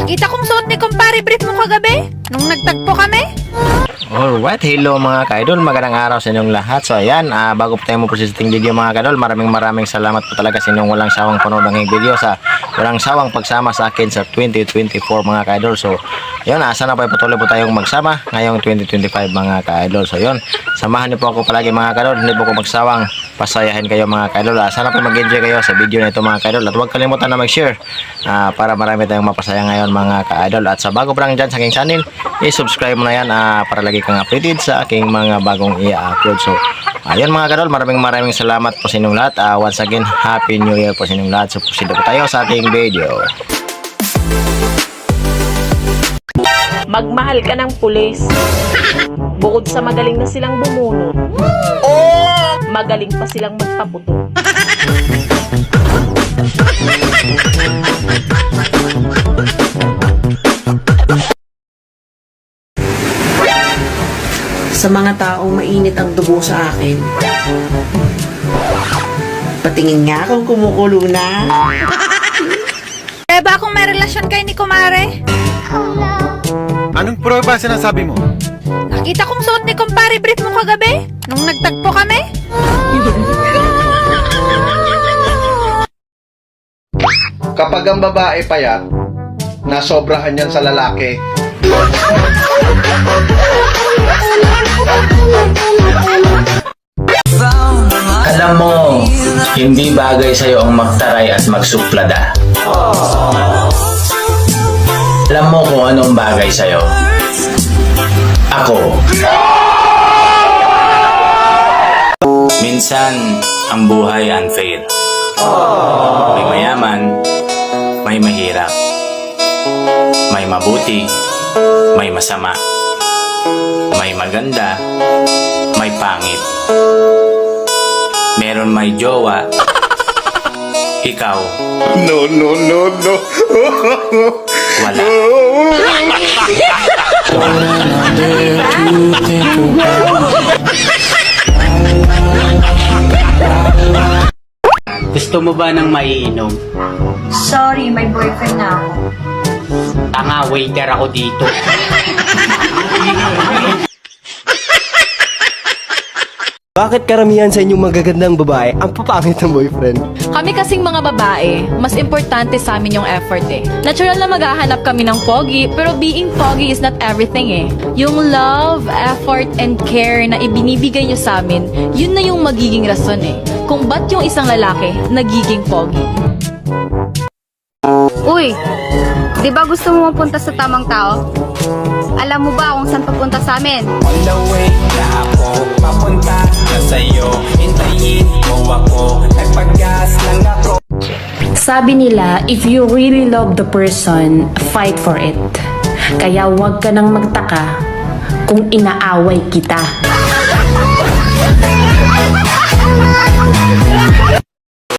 Nakita kong suot ni kumpare brief mo kagabi nung nagtagpo kami. Alright, hello mga ka-idol, magandang araw sa inyong lahat. So ayan, bago po tayo mag-proceed sa ating video mga ka-idol, maraming salamat po talaga sa inyong walang sawang panood ng video, sa walang sawang pagsama sa akin sa 2024 mga ka-idol. So yun, sana po patuloy po tayong magsama ngayong 2025 mga ka-idol. So yun, samahan niyo po ako palagi mga ka-idol, hindi po ako magsawang pasayahin kayo mga ka-idol. Sana po mag-enjoy kayo sa video na ito mga ka-idol, at huwag kalimutan na mag-share para marami tayong mapasaya ngayon mga ka-idol. At sa bago pa lang dyan sa aking channel, i-subscribe mo na yan para lagi kang updated sa aking mga bagong i-upload. So ayun mga ka-idol, maraming salamat po sa inyong lahat. Once again, Happy New Year po sa inyong lahat. So proceed po tayo sa ating video. Magmahal ka ng pulis. Bukod sa magaling na silang bumuno, magaling pa silang magpaputo. Sa mga taong mainit ang dugo sa akin, patingin nga kung kumukulo na. Kaya ba akong may relasyon kay ni kumare? Anong prueba sinasabi mo? Nakita kong suot ni kumpare brief mo kagabi nung nagtagpo kami. Kapag ang babae payat, nasobrahan yan sa lalaki. Alam mo, hindi bagay sa'yo ang magtaray at magsuplada. Alam mo kung anong bagay sa'yo. Ako. Minsan, ang buhay unfair. May mayaman, may mahirap. May mabuti, may masama. May maganda, may pangit. Meron may jowa. Ikaw. No. Wala. Gusto mo ba ng maiinom? Sorry, may boyfriend na ako. Tanga, waiter ako dito. Bakit karamihan sa inyong magagandang babae ang papangit ng boyfriend? Kami kasing mga babae, mas importante sa amin yung effort eh. Natural na maghahanap kami ng pogi, pero being pogi is not everything eh. Yung love, effort, and care na ibinibigay nyo sa amin, yun na yung magiging rason eh. Kung ba't yung isang lalaki nagiging pogi. Uy, di ba gusto mo mapunta sa tamang tao? Alam mo ba kung saan papunta sa amin? On the way na ako, papunta na sa'yo. Hintayin mo ako, nagpagas lang ako. Sabi nila, if you really love the person, fight for it. Kaya huwag ka nang magtaka kung inaaway kita.